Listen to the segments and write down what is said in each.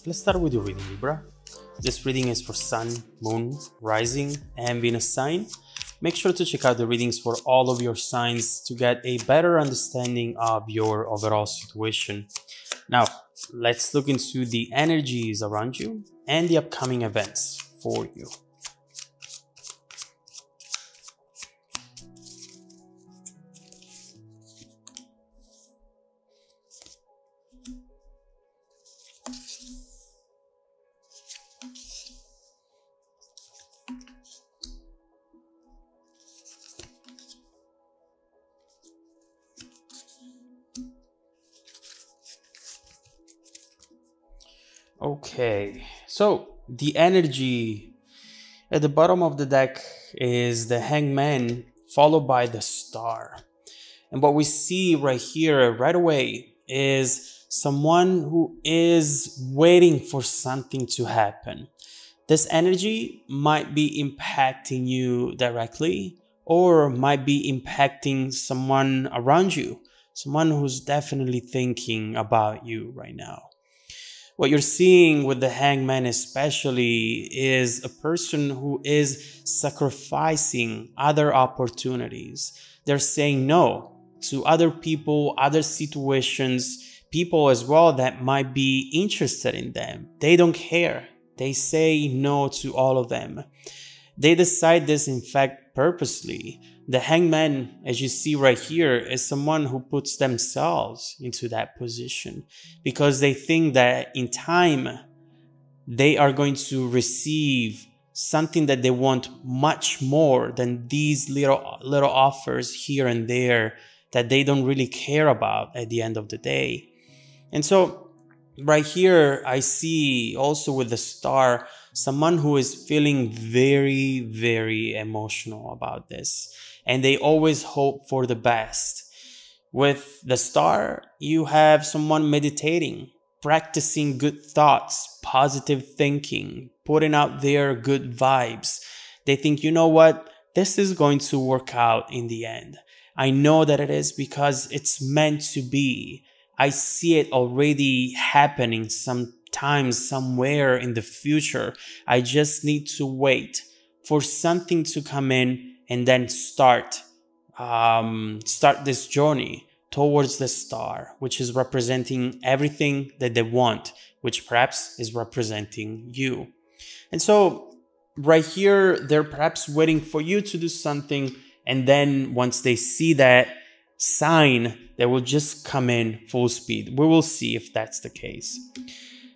let's start with your reading, Libra. This reading is for Sun, Moon, Rising, and Venus sign. Make sure to check out the readings for all of your signs to get a better understanding of your overall situation. Now, let's look into the energies around you and the upcoming events for you. Okay, so the energy at the bottom of the deck is the Hangman followed by the Star. And what we see right here right away is someone who is waiting for something to happen. This energy might be impacting you directly or might be impacting someone around you, someone who's definitely thinking about you right now. What you're seeing with the Hangman especially is a person who is sacrificing other opportunities. They're saying no to other people, other situations, people as well that might be interested in them. They don't care. They say no to all of them. They decide this, in fact, purposely. The Hangman, as you see right here, is someone who puts themselves into that position because they think that in time they are going to receive something that they want much more than these little offers here and there that they don't really care about at the end of the day. And so right here, I see also with the Star, someone who is feeling very, very emotional about this. And they always hope for the best. With the Star, you have someone meditating, practicing good thoughts, positive thinking, putting out their good vibes. They think, you know what, this is going to work out in the end. I know that it is because it's meant to be. I see it already happening sometimes, somewhere in the future. I just need to wait for something to come in and then start this journey towards the Star, which is representing everything that they want, which perhaps is representing you. And so right here, they're perhaps waiting for you to do something. And then once they see that sign, they will just come in full speed. We will see if that's the case.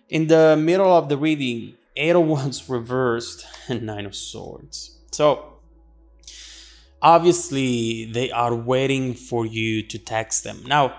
In the middle of the reading, 8 of Wands reversed and 9 of Swords. So obviously, they are waiting for you to text them. Now,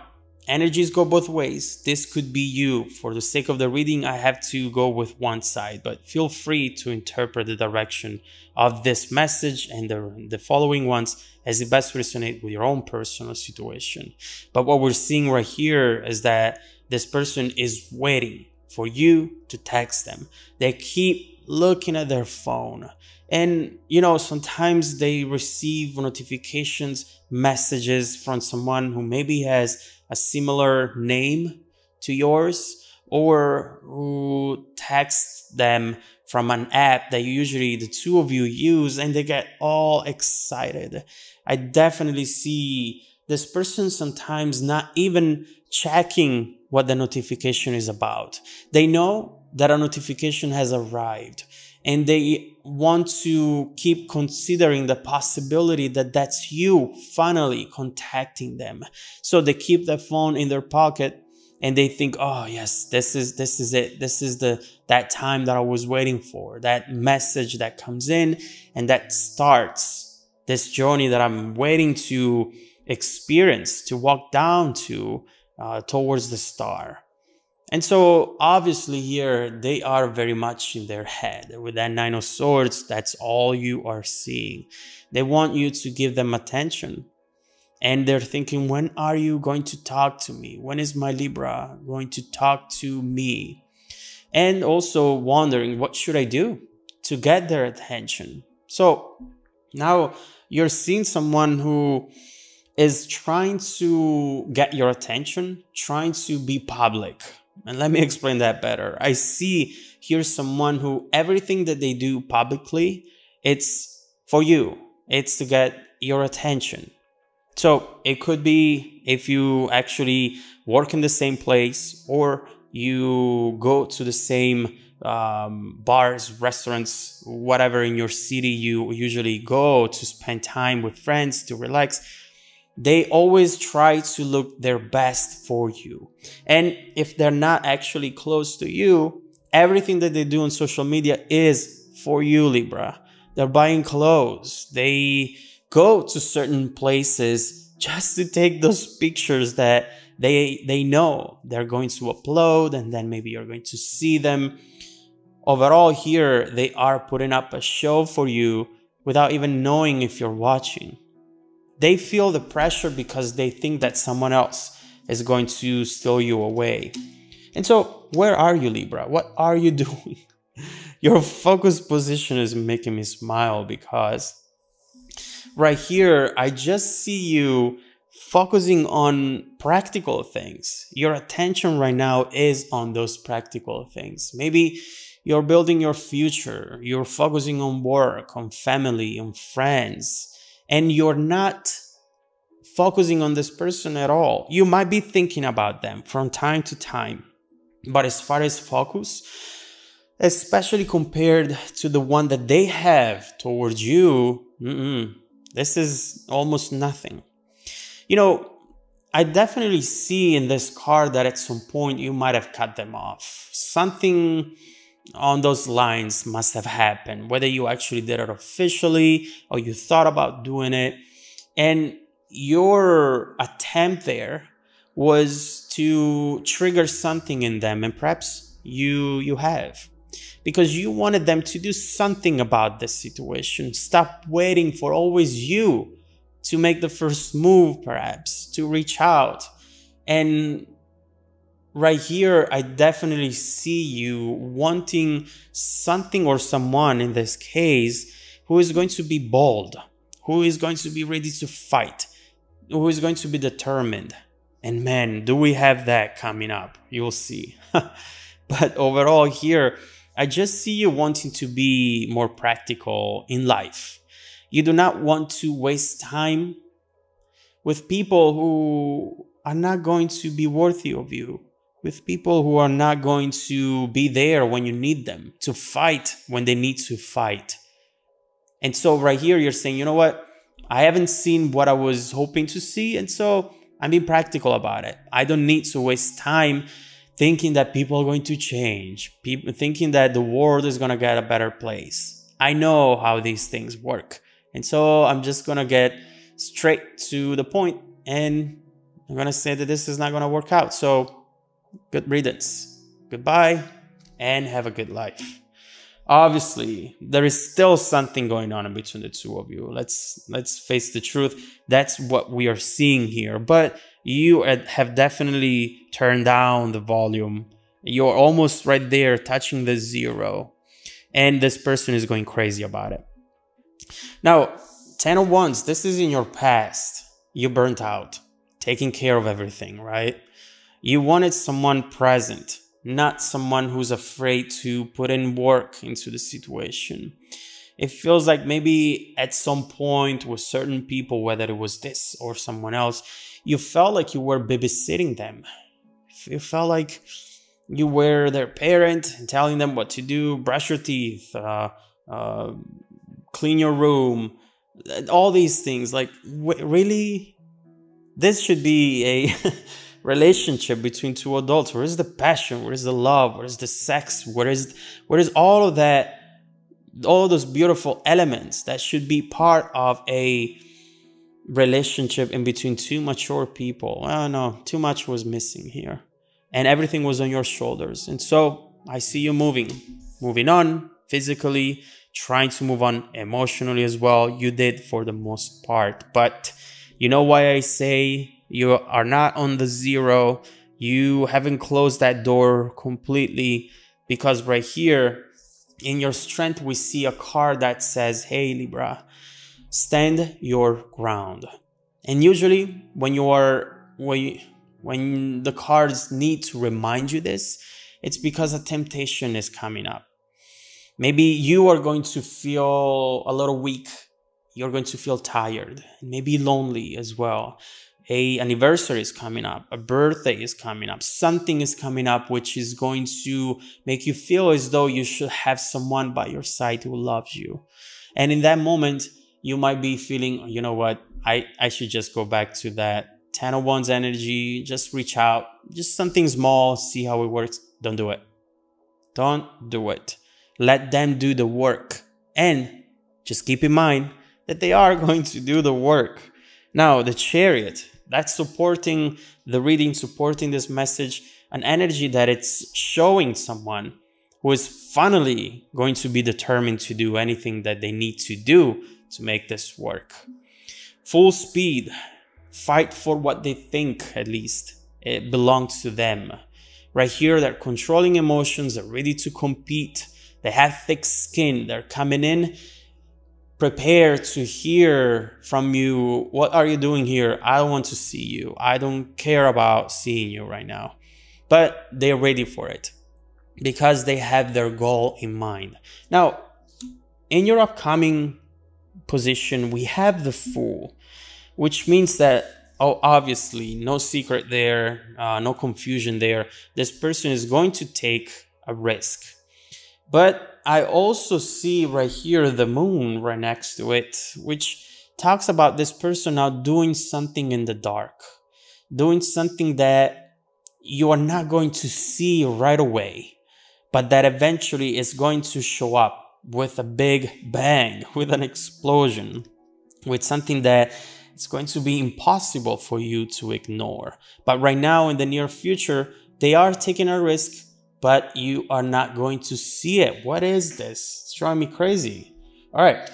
energies go both ways. This could be you. For the sake of the reading, I have to go with one side, but feel free to interpret the direction of this message and the following ones as it best resonate with your own personal situation. But what we're seeing right here is that this person is waiting for you to text them. They keep looking at their phone. And, you know, sometimes they receive notifications, messages from someone who maybe has a similar name to yours or who texts them from an app that usually the two of you use and they get all excited. I definitely see this person sometimes not even checking what the notification is about. They know that a notification has arrived and they want to keep considering the possibility that that's you finally contacting them. So they keep the phone in their pocket and they think, oh yes, this is it. This is that time that I was waiting for, that message that comes in and that starts this journey that I'm waiting to experience, to walk down to towards the Star. And so obviously here they are very much in their head. With that 9 of Swords, that's all you are seeing. They want you to give them attention. And they're thinking, when are you going to talk to me? When is my Libra going to talk to me? And also wondering, what should I do to get their attention? So now you're seeing someone who is trying to get your attention, trying to be public. And let me explain that better. I see here someone who everything that they do publicly, it's for you. It's to get your attention. So it could be if you actually work in the same place, or you go to the same bars, restaurants, whatever in your city you usually go to spend time with friends, to relax. They always try to look their best for you. And if they're not actually close to you, everything that they do on social media is for you, Libra. They're buying clothes. They go to certain places just to take those pictures that they know they're going to upload, and then maybe you're going to see them. Overall, here they are putting up a show for you without even knowing if you're watching. They feel the pressure because they think that someone else is going to steal you away. And so, where are you, Libra? What are you doing? Your focus position is making me smile, because right here, I just see you focusing on practical things. Your attention right now is on those practical things. Maybe you're building your future. You're focusing on work, on family, on friends. And you're not focusing on this person at all. You might be thinking about them from time to time. But as far as focus, especially compared to the one that they have towards you, this is almost nothing. You know, I definitely see in this card that at some point you might have cut them off. Something on those lines must have happened, whether you actually did it officially or you thought about doing it. And your attempt there was to trigger something in them, and perhaps you have. Because you wanted them to do something about this situation. Stop waiting for always you to make the first move, perhaps, to reach out. And right here, I definitely see you wanting something or someone, in this case, who is going to be bold, who is going to be ready to fight, who is going to be determined. And man, do we have that coming up. You'll see. But overall here, I just see you wanting to be more practical in life. You do not want to waste time with people who are not going to be worthy of you, with people who are not going to be there when you need them, to fight when they need to fight. And so right here, you're saying, you know what? I haven't seen what I was hoping to see, and so I'm being practical about it. I don't need to waste time thinking that people are going to change, people thinking that the world is going to get a better place. I know how these things work. And so I'm just going to get straight to the point, and I'm going to say that this is not going to work out. So good riddance. Goodbye, and have a good life. Obviously, there is still something going on in between the two of you. Let's face the truth. That's what we are seeing here. But you have definitely turned down the volume. You're almost right there, touching the 0. And this person is going crazy about it. Now, 10 of Wands, this is in your past. You burnt out, taking care of everything, right? You wanted someone present, not someone who's afraid to put in work into the situation. It feels like maybe at some point with certain people, whether it was this or someone else, you felt like you were babysitting them. You felt like you were their parent and telling them what to do, brush your teeth, clean your room, all these things. Like, really? This should be a relationship between two adults. Where is the passion? Where is the love? Where is the sex? Where is all of that? All those beautiful elements that should be part of a relationship in between two mature people. Well, no, too much was missing here, and everything was on your shoulders. And so I see you moving on physically, trying to move on emotionally as well. You did for the most part, but you know why I say you are not on the 0. You haven't closed that door completely, because right here in your strength, we see a card that says, hey, Libra, stand your ground. And usually when when the cards need to remind you this, it's because a temptation is coming up. Maybe you are going to feel a little weak. You're going to feel tired, maybe lonely as well. An anniversary is coming up, a birthday is coming up, something is coming up which is going to make you feel as though you should have someone by your side who loves you. And in that moment, you might be feeling, you know what, I should just go back to that 10 of Wands energy, just reach out, just something small, see how it works. Don't do it. Don't do it. Let them do the work. And just keep in mind that they are going to do the work. Now, the Chariot, that's supporting the reading, supporting this message, an energy that it's showing someone who is finally going to be determined to do anything that they need to do to make this work. Full speed, fight for what they think, at least. It belongs to them. Right here, they're controlling emotions, they're ready to compete, they have thick skin, they're coming in prepare to hear from you. What are you doing here? I don't want to see you. I don't care about seeing you right now. But they're ready for it because they have their goal in mind. Now, in your upcoming position, we have the Fool, which means that, oh, obviously, no secret there, no confusion there. This person is going to take a risk. But I also see right here the Moon right next to it, which talks about this person now doing something in the dark, doing something that you are not going to see right away, but that eventually is going to show up with a big bang, with an explosion, with something that it's going to be impossible for you to ignore. But right now, in the near future, they are taking a risk, but you are not going to see it. What is this? It's driving me crazy. All right,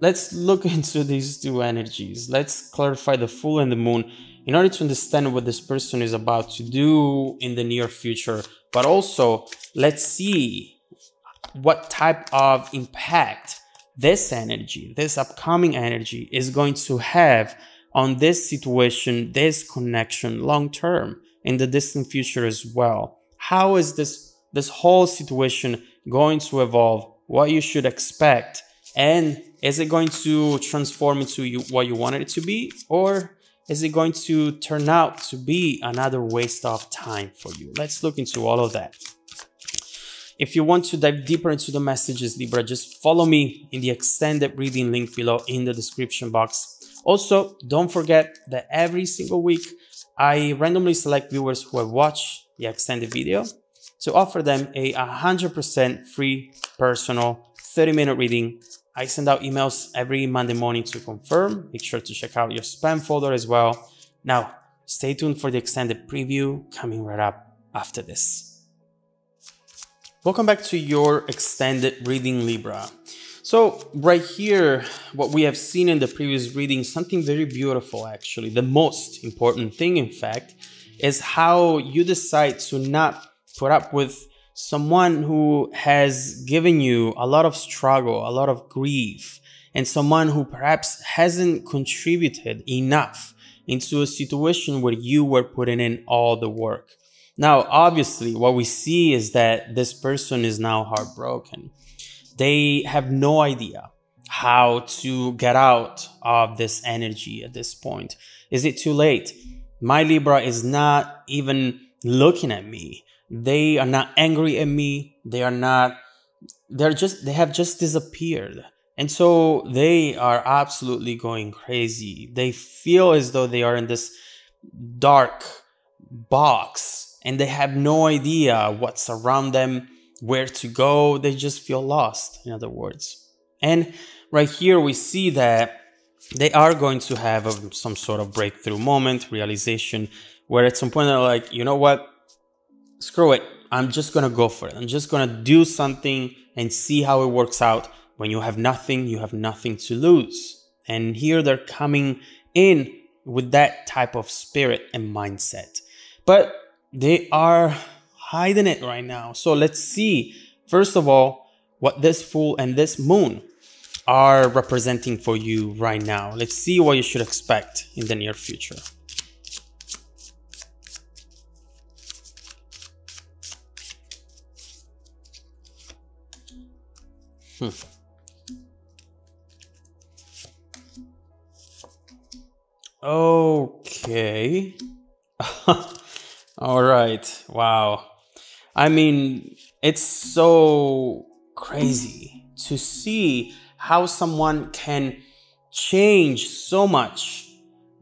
let's look into these two energies. Let's clarify the Fool and the Moon in order to understand what this person is about to do in the near future. But also, let's see what type of impact this energy, this upcoming energy, is going to have on this situation, this connection long term, in the distant future as well. How is this whole situation going to evolve? What you should expect? And is it going to transform into what you wanted it to be? Or is it going to turn out to be another waste of time for you? Let's look into all of that. If you want to dive deeper into the messages, Libra, just follow me in the extended reading link below in the description box. Also, don't forget that every single week, I randomly select viewers who have watched the extended video to offer them a 100% free personal 30-minute reading. I send out emails every Monday morning to confirm. Make sure to check out your spam folder as well. Now, stay tuned for the extended preview coming right up after this. Welcome back to your extended reading, Libra. So right here, what we have seen in the previous reading, something very beautiful actually. The most important thing, in fact, is how you decide to not put up with someone who has given you a lot of struggle, a lot of grief, and someone who perhaps hasn't contributed enough into a situation where you were putting in all the work. Now, obviously, what we see is that this person is now heartbroken. They have no idea how to get out of this energy at this point. Is it too late? My Libra is not even looking at me. They are not angry at me. They have just disappeared. And so they are absolutely going crazy. They feel as though they are in this dark box and they have no idea what's around them, where to go. They just feel lost, in other words. And right here we see that they are going to have some sort of breakthrough moment, realization, where at some point they're like, you know what? Screw it. I'm just going to go for it. I'm just going to do something and see how it works out. When you have nothing to lose. And here they're coming in with that type of spirit and mindset. But they are hiding it right now. So let's see, first of all, what this Fool and this Moon are representing for you right now. Let's see what you should expect in the near future. Hmm. Okay. All right. Wow. I mean, it's so crazy to see how someone can change so much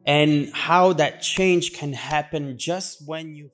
and how that change can happen just when you